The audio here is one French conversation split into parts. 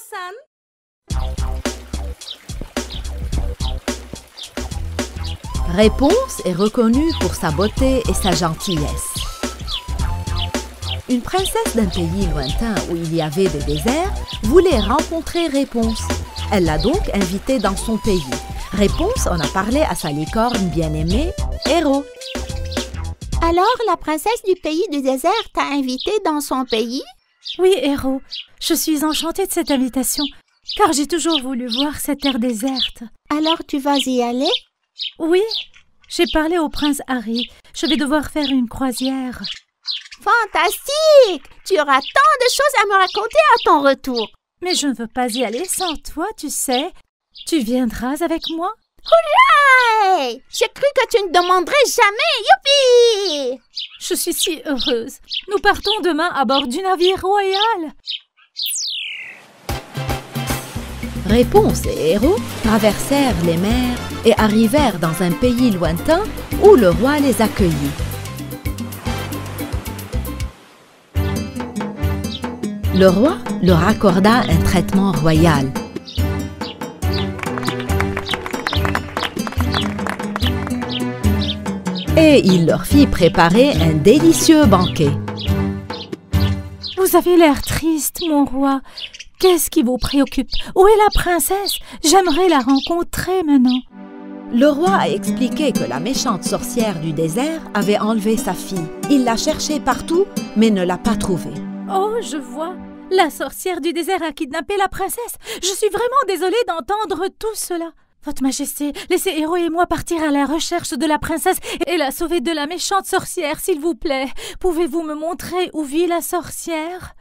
Héros-san. Réponse est reconnue pour sa beauté et sa gentillesse. Une princesse d'un pays lointain où il y avait des déserts voulait rencontrer Réponse. Elle l'a donc invitée dans son pays. Réponse en a parlé à sa licorne bien-aimée, Héros. Alors, la princesse du pays du désert t'a invitée dans son pays? Oui, Héros, je suis enchantée de cette invitation, car j'ai toujours voulu voir cette terre déserte. Alors, tu vas y aller? Oui, j'ai parlé au prince Harry. Je vais devoir faire une croisière. Fantastique! Tu auras tant de choses à me raconter à ton retour. Mais je ne veux pas y aller sans toi, tu sais. Tu viendras avec moi? Hey! J'ai cru que tu ne demanderais jamais. Youpi! Je suis si heureuse. Nous partons demain à bord du navire royal. Réponse et Héros traversèrent les mers et arrivèrent dans un pays lointain où le roi les accueillit. Le roi leur accorda un traitement royal. Et il leur fit préparer un délicieux banquet. Vous avez l'air triste, mon roi. Qu'est-ce qui vous préoccupe? Où est la princesse? J'aimerais la rencontrer maintenant. Le roi a expliqué que la méchante sorcière du désert avait enlevé sa fille. Il l'a cherchée partout, mais ne l'a pas trouvée. Oh, je vois. La sorcière du désert a kidnappé la princesse. Je suis vraiment désolée d'entendre tout cela. Votre Majesté, laissez Héros et moi partir à la recherche de la princesse et la sauver de la méchante sorcière, s'il vous plaît. Pouvez-vous me montrer où vit la sorcière?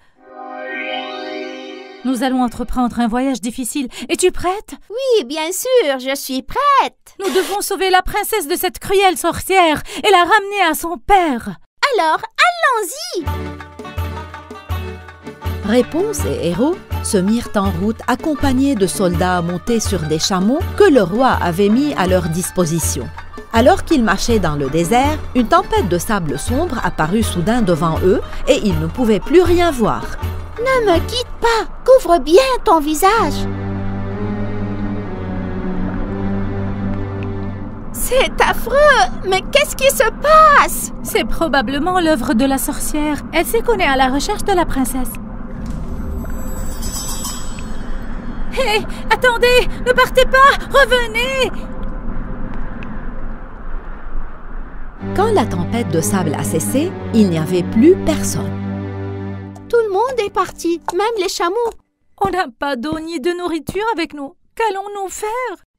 Nous allons entreprendre un voyage difficile. Es-tu prête? Oui, bien sûr, je suis prête. Nous devons sauver la princesse de cette cruelle sorcière et la ramener à son père. Alors, allons-y! Réponse et Héros se mirent en route accompagnés de soldats montés sur des chameaux que le roi avait mis à leur disposition. Alors qu'ils marchaient dans le désert, une tempête de sable sombre apparut soudain devant eux et ils ne pouvaient plus rien voir. Ne me quitte pas! Couvre bien ton visage! C'est affreux! Mais qu'est-ce qui se passe? C'est probablement l'œuvre de la sorcière. Elle sait qu'on est à la recherche de la princesse. Hé, attendez! Ne partez pas! Revenez! Quand la tempête de sable a cessé, il n'y avait plus personne. Tout le monde est parti, même les chameaux. On n'a pas d'eau ni de nourriture avec nous. Qu'allons-nous faire?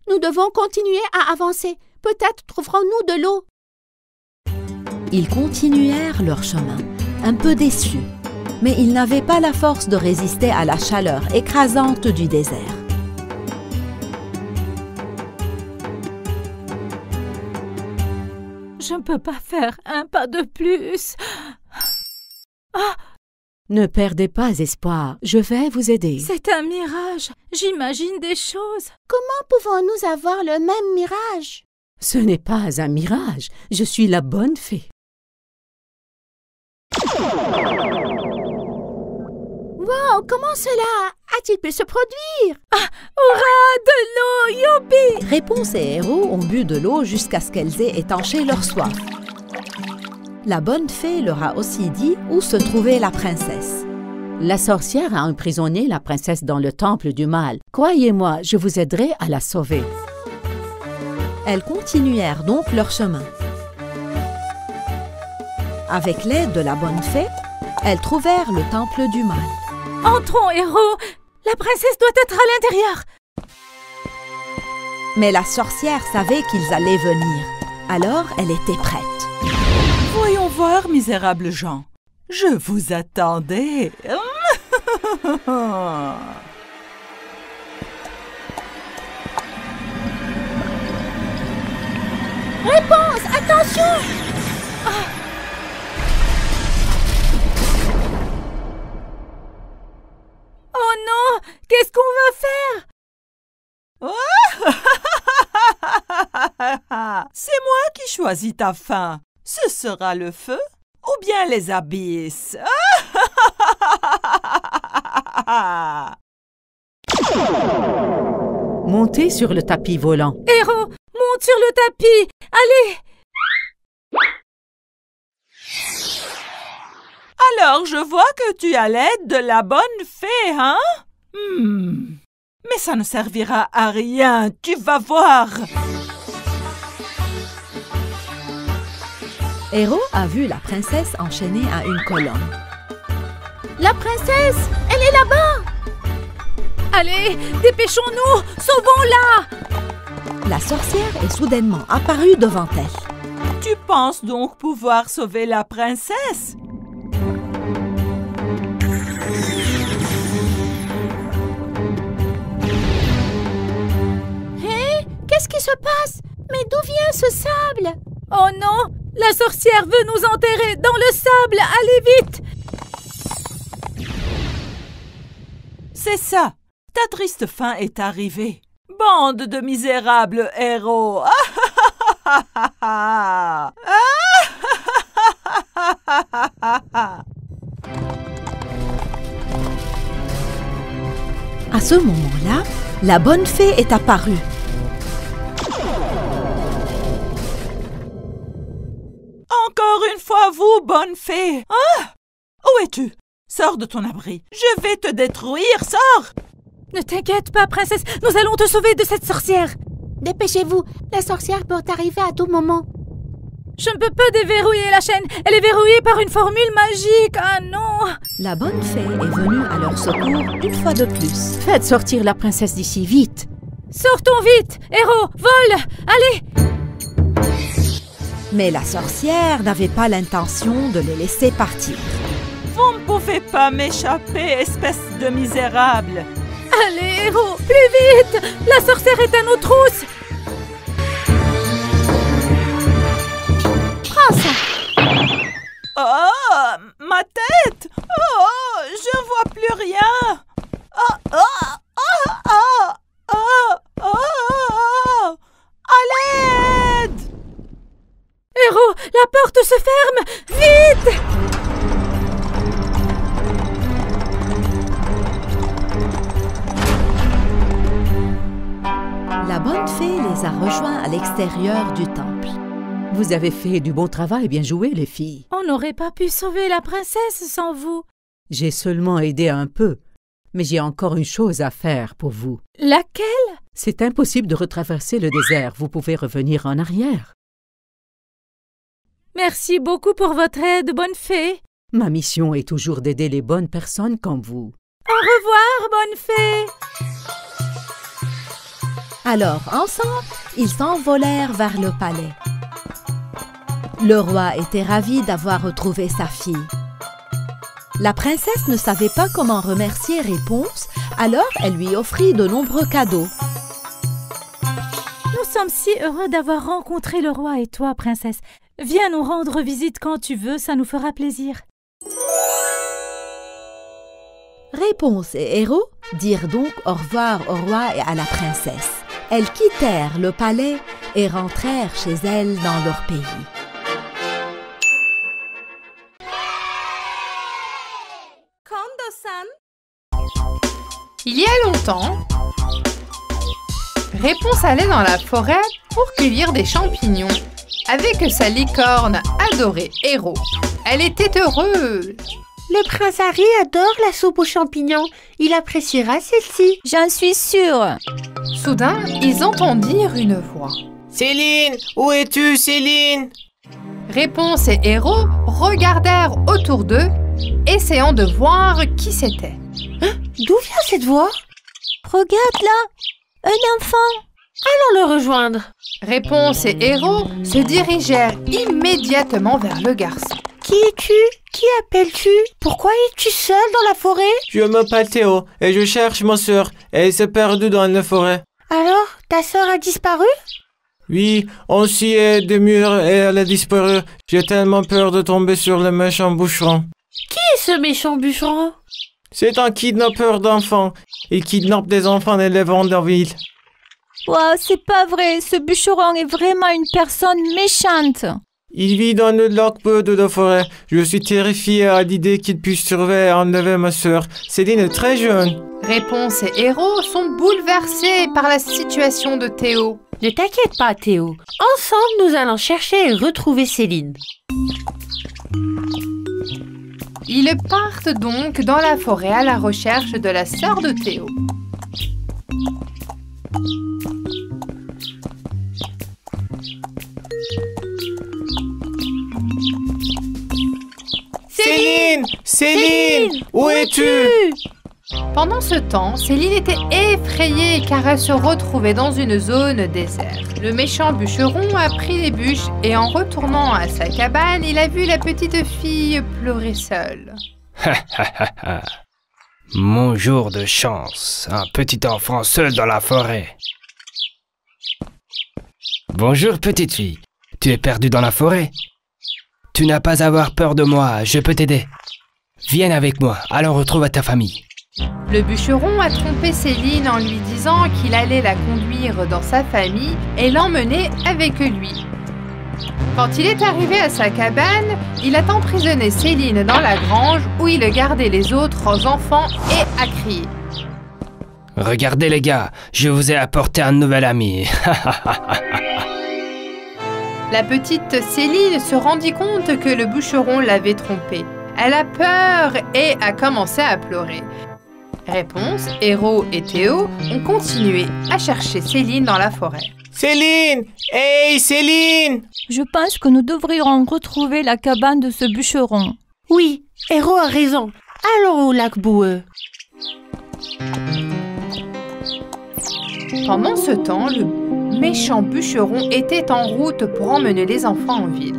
Nous devons continuer à avancer. Peut-être trouverons-nous de l'eau. Ils continuèrent leur chemin, un peu déçus. Mais ils n'avaient pas la force de résister à la chaleur écrasante du désert. Je ne peux pas faire un pas de plus. Ah! Ne perdez pas espoir, je vais vous aider. C'est un mirage. J'imagine des choses. Comment pouvons-nous avoir le même mirage? Ce n'est pas un mirage, je suis la bonne fée. Wow, comment cela a-t-il pu se produire? Ah, hurrah, de l'eau, youpi! Réponse et Héros ont bu de l'eau jusqu'à ce qu'elles aient étanché leur soif. La bonne fée leur a aussi dit où se trouvait la princesse. La sorcière a emprisonné la princesse dans le temple du mal. Croyez-moi, je vous aiderai à la sauver. Elles continuèrent donc leur chemin. Avec l'aide de la bonne fée, elles trouvèrent le temple du mal. Entrons, Héros! La princesse doit être à l'intérieur! Mais la sorcière savait qu'ils allaient venir. Alors elle était prête. Voyons voir, misérables gens. Je vous attendais. Réponse! Attention! Oh non! Qu'est-ce qu'on va faire? C'est moi qui choisis ta fin. Ce sera le feu ou bien les abysses. montez sur le tapis volant. Héros, monte sur le tapis. Allez. Alors, je vois que tu as l'aide de la bonne fée, hein? Mais ça ne servira à rien, tu vas voir. Héros a vu la princesse enchaînée à une colonne. La princesse, elle est là-bas! Allez, dépêchons-nous. Sauvons-la. La sorcière est soudainement apparue devant elle. Tu penses donc pouvoir sauver la princesse? Hé, qu'est-ce qui se passe? Mais d'où vient ce sable? Oh non, la sorcière veut nous enterrer dans le sable. Allez vite. C'est ça, ta triste fin est arrivée. Bande de misérables héros. À ce moment-là, la bonne fée est apparue. Encore une fois, vous, bonne fée. Ah! Où es-tu? Sors de ton abri. Je vais te détruire, sors! Ne t'inquiète pas, princesse. Nous allons te sauver de cette sorcière. Dépêchez-vous, la sorcière peut arriver à tout moment. Je ne peux pas déverrouiller la chaîne. Elle est verrouillée par une formule magique. Ah non! La bonne fée est venue à leur secours une fois de plus. Faites sortir la princesse d'ici, vite. Sortons vite. Héros, vole. Allez. Mais la sorcière n'avait pas l'intention de les laisser partir. Vous ne pouvez pas m'échapper, espèce de misérable. Allez, héros, plus vite. La sorcière est à nos trousses. Prends ça. Oh, ma tête! Oh, je vois plus rien! Oh, oh, oh, oh, oh, oh, oh. À l'aide! Héros, la porte se ferme. Vite! La bonne fée les a rejoints à l'extérieur du temple. Vous avez fait du bon travail, bien joué, les filles. On n'aurait pas pu sauver la princesse sans vous. J'ai seulement aidé un peu, mais j'ai encore une chose à faire pour vous. Laquelle? C'est impossible de retraverser le désert. Vous pouvez revenir en arrière. Merci beaucoup pour votre aide, bonne fée. Ma mission est toujours d'aider les bonnes personnes comme vous. Au revoir, bonne fée. Alors, ensemble, ils s'envolèrent vers le palais. Le roi était ravi d'avoir retrouvé sa fille. La princesse ne savait pas comment remercier Réponse, alors elle lui offrit de nombreux cadeaux. Nous sommes si heureux d'avoir rencontré le roi et toi, princesse. Viens nous rendre visite quand tu veux, ça nous fera plaisir. Réponse et Héros dirent donc au revoir au roi et à la princesse. Elles quittèrent le palais et rentrèrent chez elles dans leur pays. Il y a longtemps, Réponse allait dans la forêt pour cueillir des champignons avec sa licorne adorée Héros. Elle était heureuse. Le prince Harry adore la soupe aux champignons. Il appréciera celle-ci. J'en suis sûre. Soudain, ils entendirent une voix. Céline, où es-tu, Céline? Réponse et Héros regardèrent autour d'eux, essayant de voir qui c'était. Hein? D'où vient cette voix? Regarde là, un enfant. Allons le rejoindre. Réponse et Héros se dirigèrent immédiatement vers le garçon. Qui es-tu? Qui appelles-tu? Pourquoi es-tu seul dans la forêt? Je m'appelle Théo et je cherche ma sœur. Elle s'est perdue dans la forêt. Alors, ta sœur a disparu? Oui, on s'y est des murs et elle a disparu. J'ai tellement peur de tomber sur le méchant bûcheron. Qui est ce méchant bûcheron? C'est un kidnappeur d'enfants. Il kidnappe des enfants et les vend dans la ville. Wow, c'est pas vrai, ce bûcheron est vraiment une personne méchante. Il vit dans le lac bleu de la forêt. Je suis terrifié à l'idée qu'il puisse surveiller et enlever ma sœur. Céline est très jeune. Réponse et Héros sont bouleversés par la situation de Théo. Ne t'inquiète pas, Théo. Ensemble, nous allons chercher et retrouver Céline. Ils partent donc dans la forêt à la recherche de la sœur de Théo. Céline! Céline! Où es-tu? Pendant ce temps, Céline était effrayée car elle se retrouvait dans une zone déserte. Le méchant bûcheron a pris les bûches et en retournant à sa cabane, il a vu la petite fille pleurer seule. Mon jour de chance, un petit enfant seul dans la forêt. Bonjour petite fille, tu es perdue dans la forêt? Tu n'as pas à avoir peur de moi, je peux t'aider. Viens avec moi, allons retrouver ta famille. Le bûcheron a trompé Céline en lui disant qu'il allait la conduire dans sa famille et l'emmener avec lui. Quand il est arrivé à sa cabane, il a emprisonné Céline dans la grange où il gardait les autres enfants et a crié. Regardez les gars, je vous ai apporté un nouvel ami. La petite Céline se rendit compte que le bûcheron l'avait trompée. Elle a peur et a commencé à pleurer. Réponse, Héros et Théo ont continué à chercher Céline dans la forêt. Céline! Hey, Céline! Je pense que nous devrions retrouver la cabane de ce bûcheron. Oui, Héros a raison. Allons au lac boueux. Pendant ce temps, le méchant bûcheron était en route pour emmener les enfants en ville.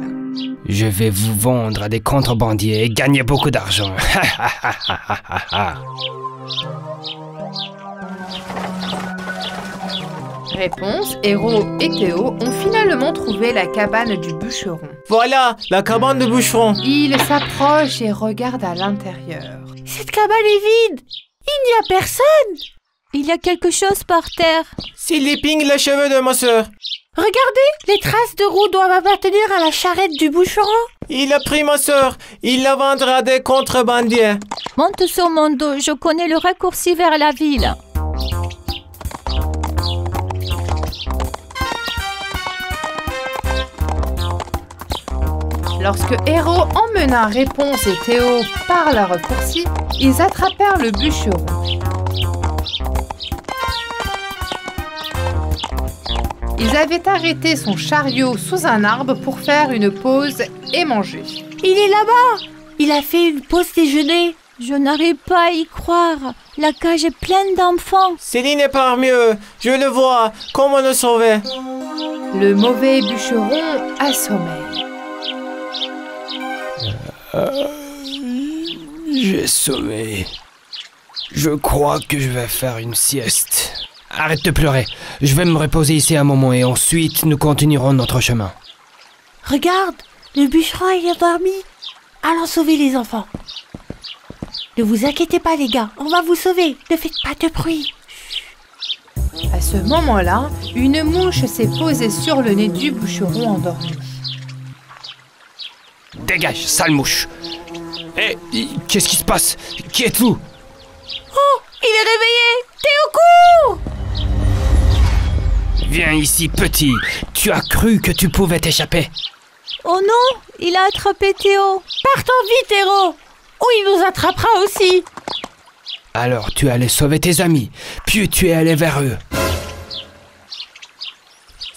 Je vais vous vendre à des contrebandiers et gagner beaucoup d'argent. Réponse, Héros et Théo ont finalement trouvé la cabane du bûcheron. Voilà, la cabane de bûcheron. Ils s'approchent et regardent à l'intérieur. Cette cabane est vide. Il n'y a personne. Il y a quelque chose par terre. S'il épingle les cheveux de ma sœur. Regardez, les traces de roues doivent appartenir à la charrette du bûcheron. Il a pris ma sœur. Il la vendra à des contrebandiers. Monte sur mon dos, je connais le raccourci vers la ville. Lorsque Héros emmena Réponse et Théo par la raccourci, ils attrapèrent le bûcheron. Ils avaient arrêté son chariot sous un arbre pour faire une pause et manger. Il est là-bas. Il a fait une pause déjeuner. Je n'arrive pas à y croire. La cage est pleine d'enfants. Céline est parmi eux. Je le vois. Comment le sauver? Le mauvais bûcheron assommait. J'ai sommeil. Je crois que je vais faire une sieste. Arrête de pleurer. Je vais me reposer ici un moment et ensuite nous continuerons notre chemin. Regarde, le bûcheron est endormi. Allons sauver les enfants. Ne vous inquiétez pas les gars, on va vous sauver. Ne faites pas de bruit. À ce moment-là, une mouche s'est posée sur le nez du bûcheron endormi. Dégage, sale mouche. Hé, qu'est-ce qui se passe? Qui êtes-vous? Oh, il est réveillé. Théo, cours! Viens ici, petit. Tu as cru que tu pouvais t'échapper? Oh non, il a attrapé Théo. Partons vite, Héros, ou il nous attrapera aussi. Alors tu es allé sauver tes amis, puis tu es allé vers eux.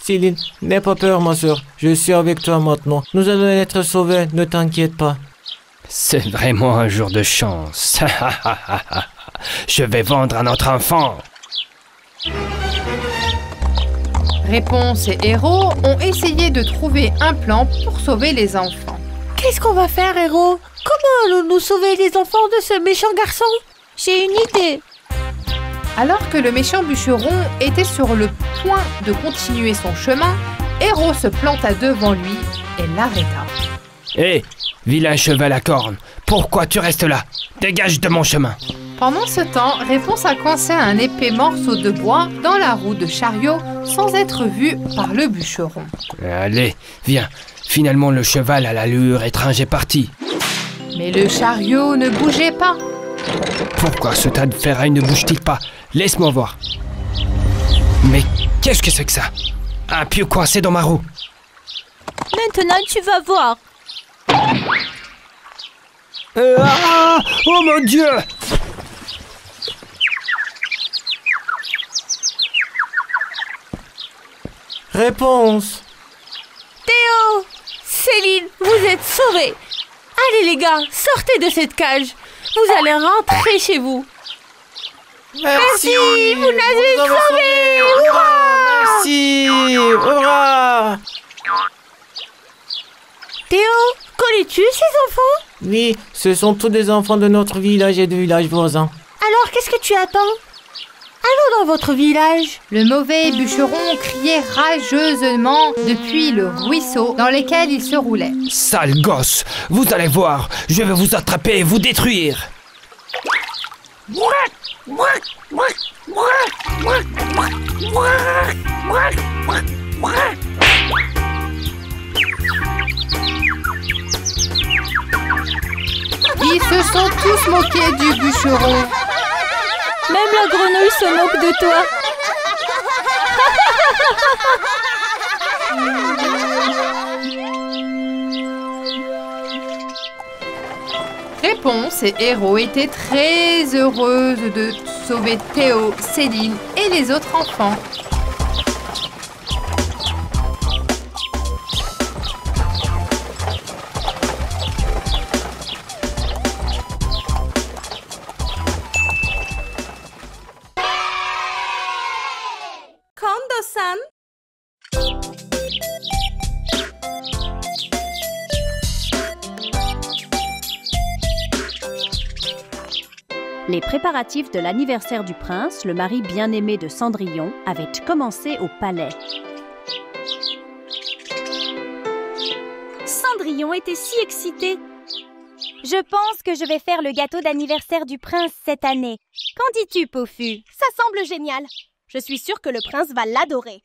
Céline, n'aie pas peur, ma sœur. Je suis avec toi maintenant. Nous allons être sauvés, ne t'inquiète pas. C'est vraiment un jour de chance. Je vais vendre un autre enfant. Réponse et Héros ont essayé de trouver un plan pour sauver les enfants. Qu'est-ce qu'on va faire, Héros? Comment allons-nous sauver les enfants de ce méchant garçon? J'ai une idée. Alors que le méchant bûcheron était sur le point de continuer son chemin, Héros se planta devant lui et l'arrêta. Hé, vilain cheval à cornes, pourquoi tu restes là? Dégage de mon chemin. Pendant ce temps, Réponse a coincé un épais morceau de bois dans la roue de chariot sans être vu par le bûcheron. Allez, viens. Finalement, le cheval à l'allure étrange est parti. Mais le chariot ne bougeait pas. Pourquoi ce tas de ferraille ne bouge-t-il pas? Laisse-moi voir. Mais qu'est-ce que c'est que ça? Un pieu coincé dans ma roue. Maintenant, tu vas voir. Oh mon Dieu! Réponse. Théo! Céline, vous êtes sauvés! Allez les gars, sortez de cette cage. Vous allez rentrer chez vous. Merci, vous l'avez sauvé! Hurrah! Merci! Hurrah! Théo, connais-tu ces enfants? Oui, ce sont tous des enfants de notre village et de villages voisins. Alors, qu'est-ce que tu attends? Allons dans votre village. Le mauvais bûcheron criait rageusement depuis le ruisseau dans lequel il se roulait. Sale gosse! Vous allez voir, je vais vous attraper et vous détruire! Ils se sont tous moqués du bûcheron. Même la grenouille se moque de toi. Réponse et Héros étaient très heureuses de sauver Théo, Céline et les autres enfants. Kondo-san. Les préparatifs de l'anniversaire du prince, le mari bien-aimé de Cendrillon, avaient commencé au palais. Cendrillon était si excitée. Je pense que je vais faire le gâteau d'anniversaire du prince cette année. Qu'en dis-tu, Pofu? Ça semble génial. Je suis sûre que le prince va l'adorer.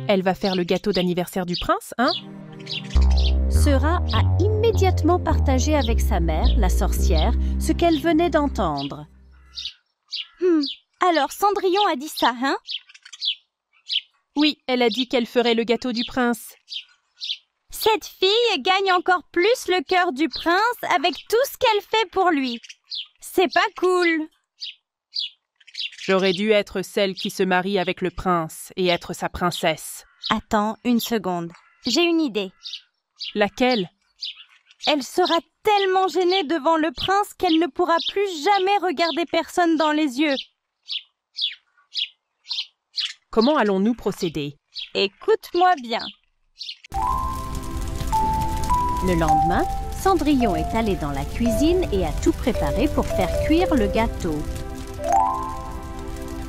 Elle va faire le gâteau d'anniversaire du prince, hein? Sera a immédiatement partagé avec sa mère, la sorcière, ce qu'elle venait d'entendre. Alors, Cendrillon a dit ça, hein? Oui, elle a dit qu'elle ferait le gâteau du prince. Cette fille gagne encore plus le cœur du prince avec tout ce qu'elle fait pour lui. C'est pas cool. J'aurais dû être celle qui se marie avec le prince et être sa princesse. Attends une seconde. J'ai une idée. Laquelle? Elle sera tellement gênée devant le prince qu'elle ne pourra plus jamais regarder personne dans les yeux. Comment allons-nous procéder? Écoute-moi bien. Le lendemain, Cendrillon est allé dans la cuisine et a tout préparé pour faire cuire le gâteau.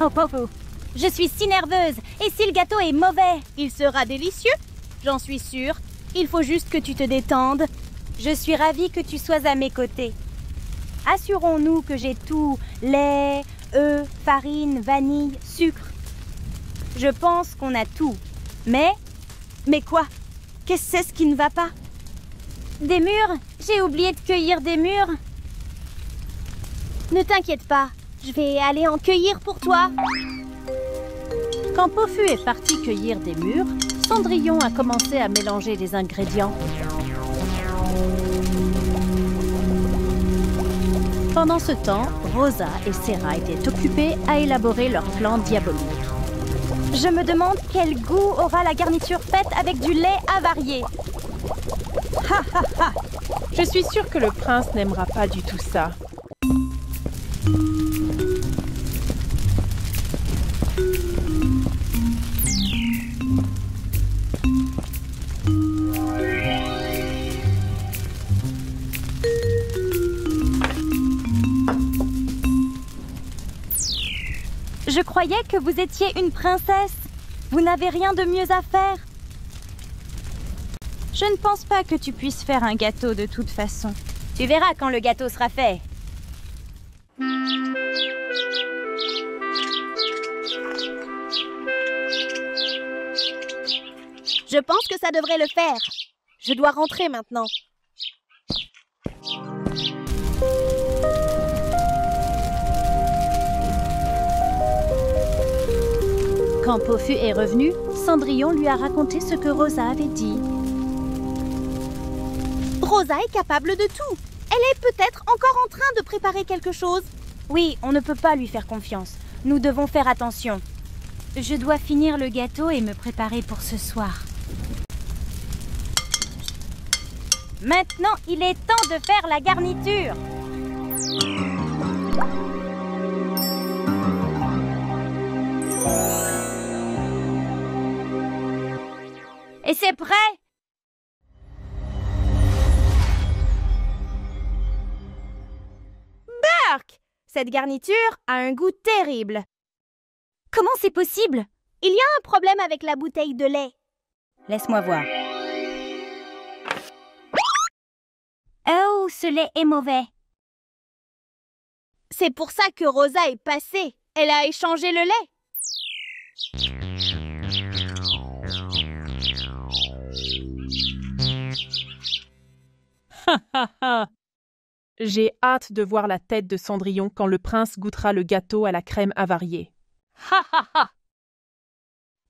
Oh, Popo, je suis si nerveuse. Et si le gâteau est mauvais? Il sera délicieux. J'en suis sûre. Il faut juste que tu te détendes. Je suis ravie que tu sois à mes côtés. Assurons-nous que j'ai tout. Lait, œufs, farine, vanille, sucre. Je pense qu'on a tout. Mais quoi? Qu'est-ce que c'est qui ne va pas? Des mûres? J'ai oublié de cueillir des mûres. Ne t'inquiète pas. Je vais aller en cueillir pour toi. Quand Pofu est parti cueillir des mûres, Cendrillon a commencé à mélanger les ingrédients. Pendant ce temps, Rosa et Serra étaient occupées à élaborer leur plan diabolique. Je me demande quel goût aura la garniture faite avec du lait avarié. Ha ha ha! Je suis sûre que le prince n'aimera pas du tout ça. Je croyais que vous étiez une princesse. Vous n'avez rien de mieux à faire. Je ne pense pas que tu puisses faire un gâteau de toute façon. Tu verras quand le gâteau sera fait. Je pense que ça devrait le faire. Je dois rentrer maintenant. Quand Pofu est revenu, Cendrillon lui a raconté ce que Rosa avait dit. Rosa est capable de tout. Elle est peut-être encore en train de préparer quelque chose. Oui, on ne peut pas lui faire confiance. Nous devons faire attention. Je dois finir le gâteau et me préparer pour ce soir. Maintenant, il est temps de faire la garniture. Et c'est prêt? Burk! Cette garniture a un goût terrible. Comment c'est possible? Il y a un problème avec la bouteille de lait. Laisse-moi voir. Oh, ce lait est mauvais. C'est pour ça que Rosa est passée. Elle a échangé le lait. J'ai hâte de voir la tête de Cendrillon quand le prince goûtera le gâteau à la crème avariée.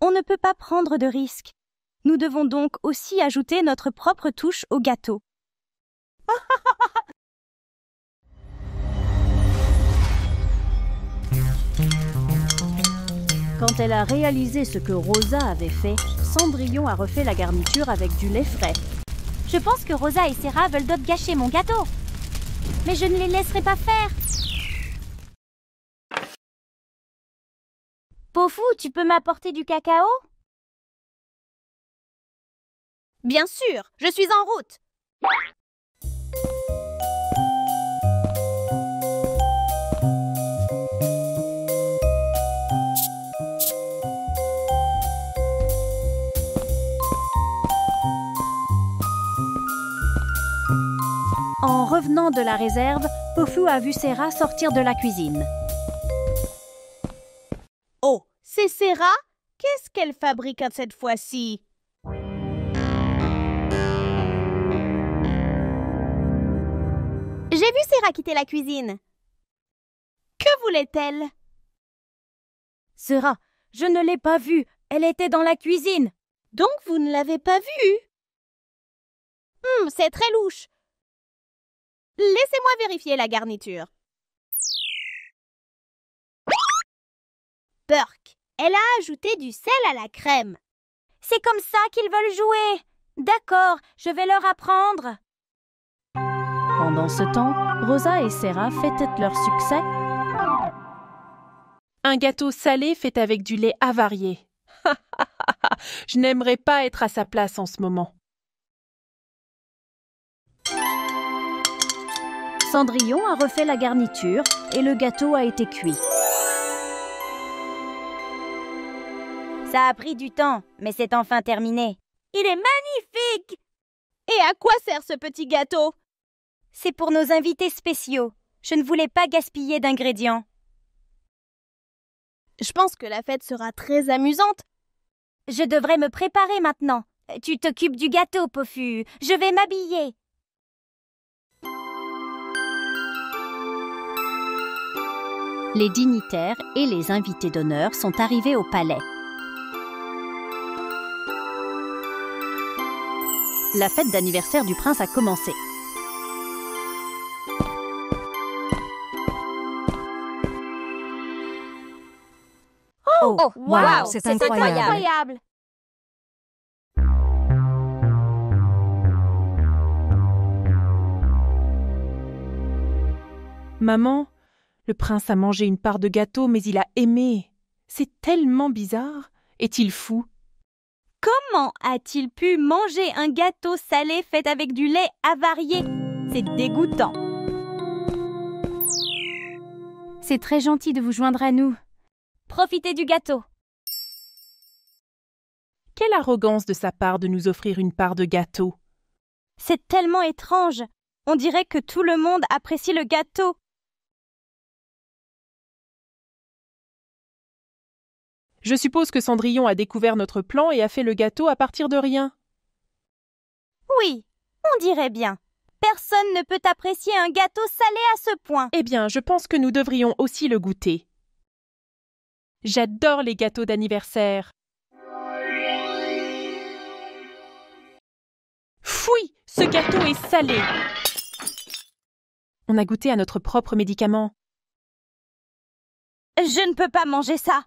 On ne peut pas prendre de risques. Nous devons donc aussi ajouter notre propre touche au gâteau. Quand elle a réalisé ce que Rosa avait fait, Cendrillon a refait la garniture avec du lait frais. Je pense que Rosa et Serra veulent d'autres gâcher mon gâteau. Mais je ne les laisserai pas faire. Pofu, tu peux m'apporter du cacao? Bien sûr, je suis en route. En revenant de la réserve, Pofu a vu Serra sortir de la cuisine. Oh, c'est Serra? Qu'est-ce qu'elle fabrique cette fois-ci? J'ai vu Serra quitter la cuisine. Que voulait-elle? Serra, je ne l'ai pas vue. Elle était dans la cuisine. Donc vous ne l'avez pas vue? C'est très louche. Laissez-moi vérifier la garniture. Burk, elle a ajouté du sel à la crème. C'est comme ça qu'ils veulent jouer. D'accord, je vais leur apprendre. Pendant ce temps, Rosa et Serra fêtent leur succès. Un gâteau salé fait avec du lait avarié. Je n'aimerais pas être à sa place en ce moment. Cendrillon a refait la garniture et le gâteau a été cuit. Ça a pris du temps, mais c'est enfin terminé. Il est magnifique! Et à quoi sert ce petit gâteau? C'est pour nos invités spéciaux. Je ne voulais pas gaspiller d'ingrédients. Je pense que la fête sera très amusante. Je devrais me préparer maintenant. Tu t'occupes du gâteau, Pofu. Je vais m'habiller. Les dignitaires et les invités d'honneur sont arrivés au palais. La fête d'anniversaire du prince a commencé. Oh, wow, c'est incroyable. Maman, le prince a mangé une part de gâteau, mais il a aimé. C'est tellement bizarre. Est-il fou? Comment a-t-il pu manger un gâteau salé fait avec du lait avarié? C'est dégoûtant. C'est très gentil de vous joindre à nous. Profitez du gâteau. Quelle arrogance de sa part de nous offrir une part de gâteau. C'est tellement étrange. On dirait que tout le monde apprécie le gâteau. Je suppose que Cendrillon a découvert notre plan et a fait le gâteau à partir de rien. Oui, on dirait bien. Personne ne peut apprécier un gâteau salé à ce point. Eh bien, je pense que nous devrions aussi le goûter. J'adore les gâteaux d'anniversaire. Fouille, ce gâteau est salé. On a goûté à notre propre médicament. Je ne peux pas manger ça.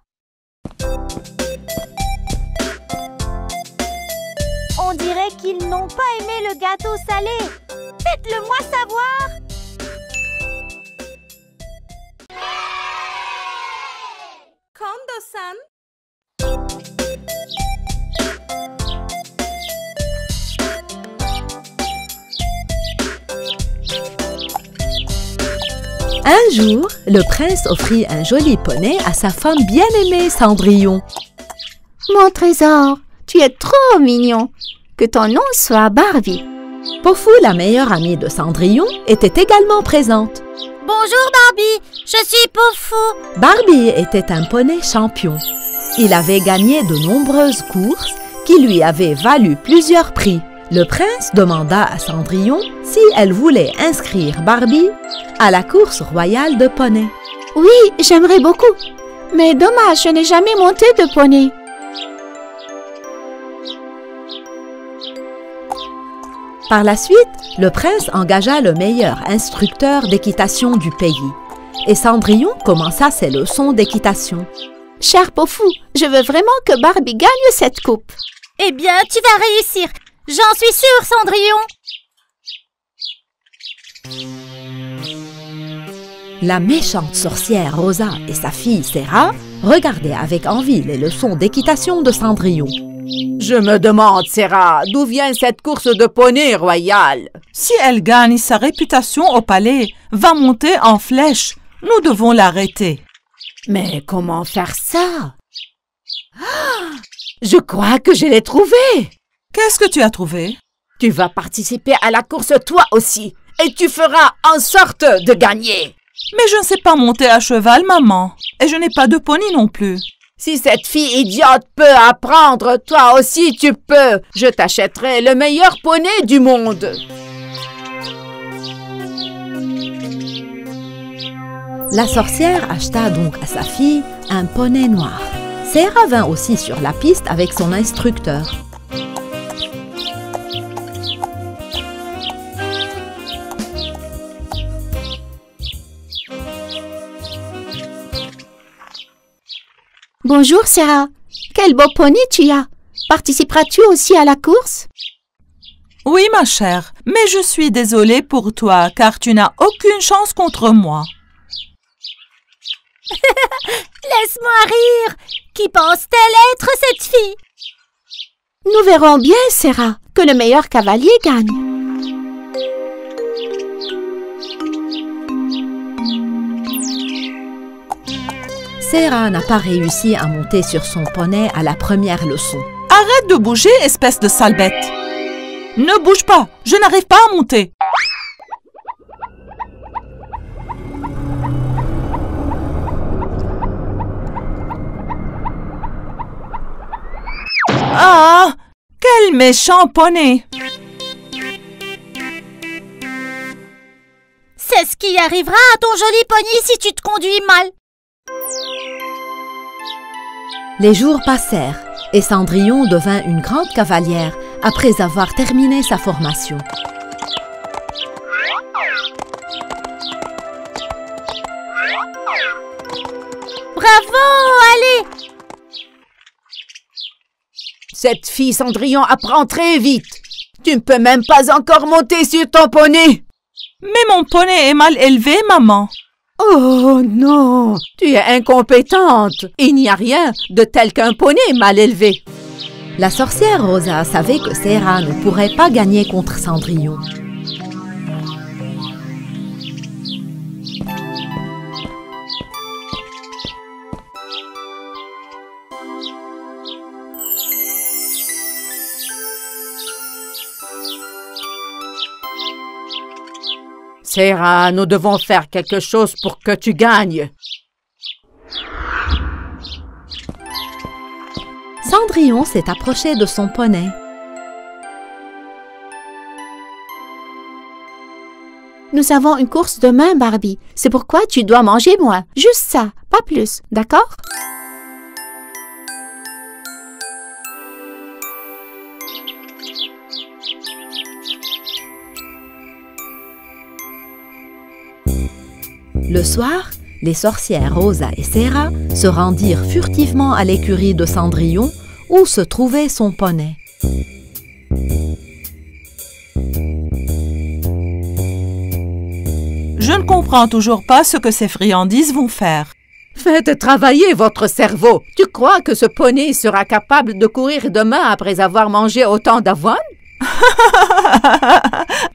On dirait qu'ils n'ont pas aimé le gâteau salé. Faites-le-moi savoir. Kondo-san. Un jour, le prince offrit un joli poney à sa femme bien-aimée Cendrillon. Mon trésor, tu es trop mignon. Que ton nom soit Barbie. Pofou, la meilleure amie de Cendrillon, était également présente. Bonjour Barbie, je suis Pofou. Barbie était un poney champion. Il avait gagné de nombreuses courses qui lui avaient valu plusieurs prix. Le prince demanda à Cendrillon si elle voulait inscrire Barbie à la course royale de poney. Oui, j'aimerais beaucoup. Mais dommage, je n'ai jamais monté de poney. Par la suite, le prince engagea le meilleur instructeur d'équitation du pays. Et Cendrillon commença ses leçons d'équitation. Cher Pofou, je veux vraiment que Barbie gagne cette coupe. Eh bien, tu vas réussir. J'en suis sûre, Cendrillon. La méchante sorcière Rosa et sa fille Serra regardaient avec envie les leçons d'équitation de Cendrillon. Je me demande, Serra, d'où vient cette course de poney royale? Si elle gagne, sa réputation au palais va monter en flèche. Nous devons l'arrêter. Mais comment faire ça? Je crois que je l'ai trouvé. Qu'est-ce que tu as trouvé? Tu vas participer à la course toi aussi, et tu feras en sorte de gagner. Mais je ne sais pas monter à cheval, maman. Et je n'ai pas de poney non plus. Si cette fille idiote peut apprendre, toi aussi tu peux. Je t'achèterai le meilleur poney du monde. La sorcière acheta donc à sa fille un poney noir. Serra vint aussi sur la piste avec son instructeur. Bonjour Serra, quel beau poney tu as. Participeras-tu aussi à la course? Oui, ma chère, mais je suis désolée pour toi car tu n'as aucune chance contre moi. Laisse-moi rire. Qui pense-t-elle être cette fille? Nous verrons bien, Serra, que le meilleur cavalier gagne. Serra n'a pas réussi à monter sur son poney à la première leçon. Arrête de bouger, espèce de sale bête. Ne bouge pas, je n'arrive pas à monter. Ah, quel méchant poney! C'est ce qui arrivera à ton joli poney si tu te conduis mal. Les jours passèrent et Cendrillon devint une grande cavalière après avoir terminé sa formation. Bravo, allez! Cette fille Cendrillon apprend très vite. Tu ne peux même pas encore monter sur ton poney. Mais mon poney est mal élevé, maman. Oh non, tu es incompétente. Il n'y a rien de tel qu'un poney mal élevé. La sorcière Rosa savait que Serra ne pourrait pas gagner contre Cendrillon. Sarah, nous devons faire quelque chose pour que tu gagnes. Cendrillon s'est approché de son poney. Nous avons une course demain, Barbie. C'est pourquoi tu dois manger moins. Juste ça, pas plus, d'accord? Le soir, les sorcières Rosa et Sarah se rendirent furtivement à l'écurie de Cendrillon où se trouvait son poney. Je ne comprends toujours pas ce que ces friandises vont faire. Faites travailler votre cerveau. Tu crois que ce poney sera capable de courir demain après avoir mangé autant d'avoine?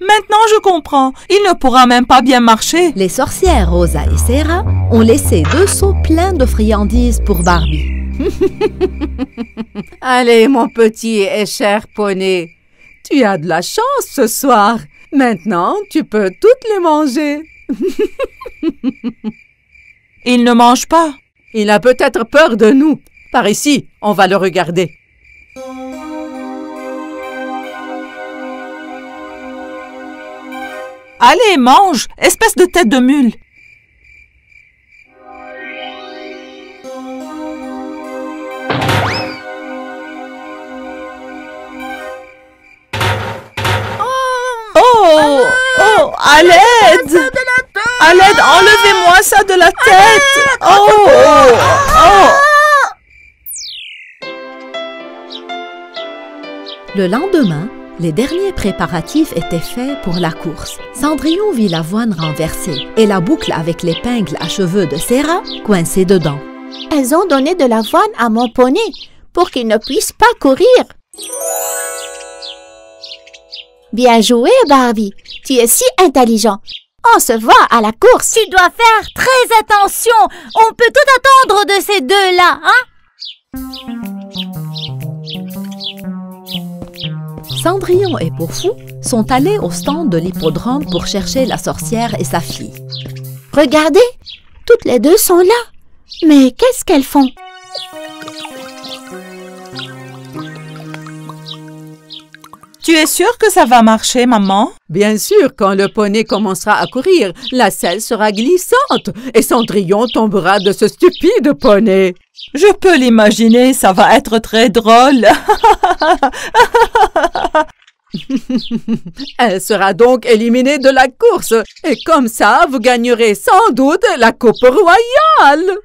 Maintenant, je comprends. Il ne pourra même pas bien marcher. Les sorcières Rosa et Sarah ont laissé 2 seaux pleins de friandises pour Barbie. Allez, mon petit et cher poney, tu as de la chance ce soir. Maintenant, tu peux toutes les manger. Il ne mange pas. Il a peut-être peur de nous. Par ici, on va le regarder. Allez, mange, espèce de tête de mule. Oh, à l'aide! À l'aide, enlevez-moi ça de la tête! Le lendemain, les derniers préparatifs étaient faits pour la course. Cendrillon vit l'avoine renversée et la boucle avec l'épingle à cheveux de Sarah coincée dedans. Elles ont donné de l'avoine à mon poney pour qu'il ne puisse pas courir. Bien joué, Barbie. Tu es si intelligent. On se voit à la course. Tu dois faire très attention. On peut tout attendre de ces deux-là, hein? Cendrillon et Pourfou sont allés au stand de l'hippodrome pour chercher la sorcière et sa fille. Regardez, toutes les deux sont là. Mais qu'est-ce qu'elles font? Tu es sûre que ça va marcher, maman? Bien sûr, quand le poney commencera à courir, la selle sera glissante et Cendrillon tombera de ce stupide poney. Je peux l'imaginer, ça va être très drôle. Elle sera donc éliminée de la course et comme ça, vous gagnerez sans doute la coupe royale.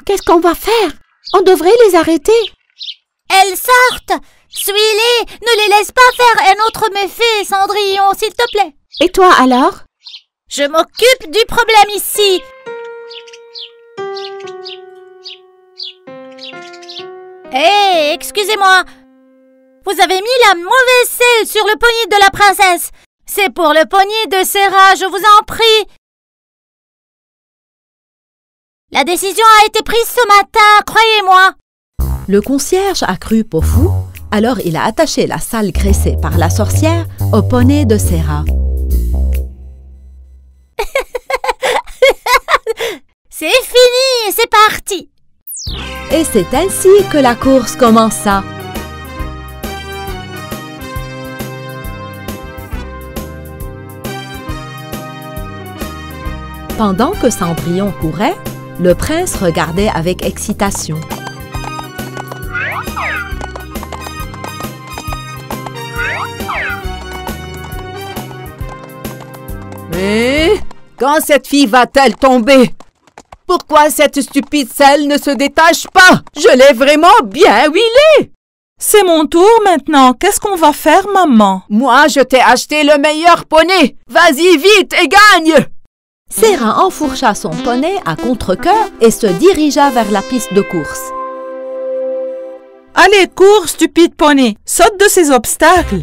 Qu'est-ce qu'on va faire? On devrait les arrêter. Elles sortent! Suis-les! Ne les laisse pas faire un autre méfait, Cendrillon, s'il te plaît. Et toi alors? Je m'occupe du problème ici. Hé, excusez-moi. Vous avez mis la mauvaise selle sur le poignet de la princesse. C'est pour le poignet de Sarah, je vous en prie. La décision a été prise ce matin, croyez-moi. Le concierge a cru Pourfou, alors il a attaché la salle graissée par la sorcière au poney de Sarah. C'est fini, c'est parti. Et c'est ainsi que la course commença. Pendant que Cendrillon courait, le prince regardait avec excitation. Mais quand cette fille va-t-elle tomber? Pourquoi cette stupide selle ne se détache pas? Je l'ai vraiment bien huilée! C'est mon tour maintenant. Qu'est-ce qu'on va faire, maman? Moi, je t'ai acheté le meilleur poney. Vas-y vite et gagne! Sarah enfourcha son poney à contre-cœur et se dirigea vers la piste de course. Allez, cours, stupide poney. Saute de ces obstacles.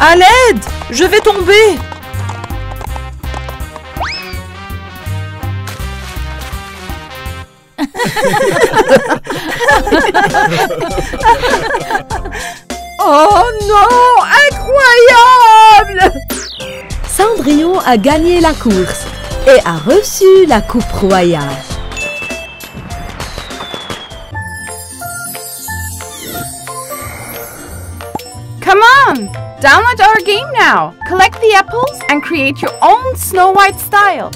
À l'aide! Je vais tomber! Oh non! incroyable! Cendrillon a gagné la course et a reçu la coupe royale. Come on! Download our game now! Collect the apples and create your own Snow White style!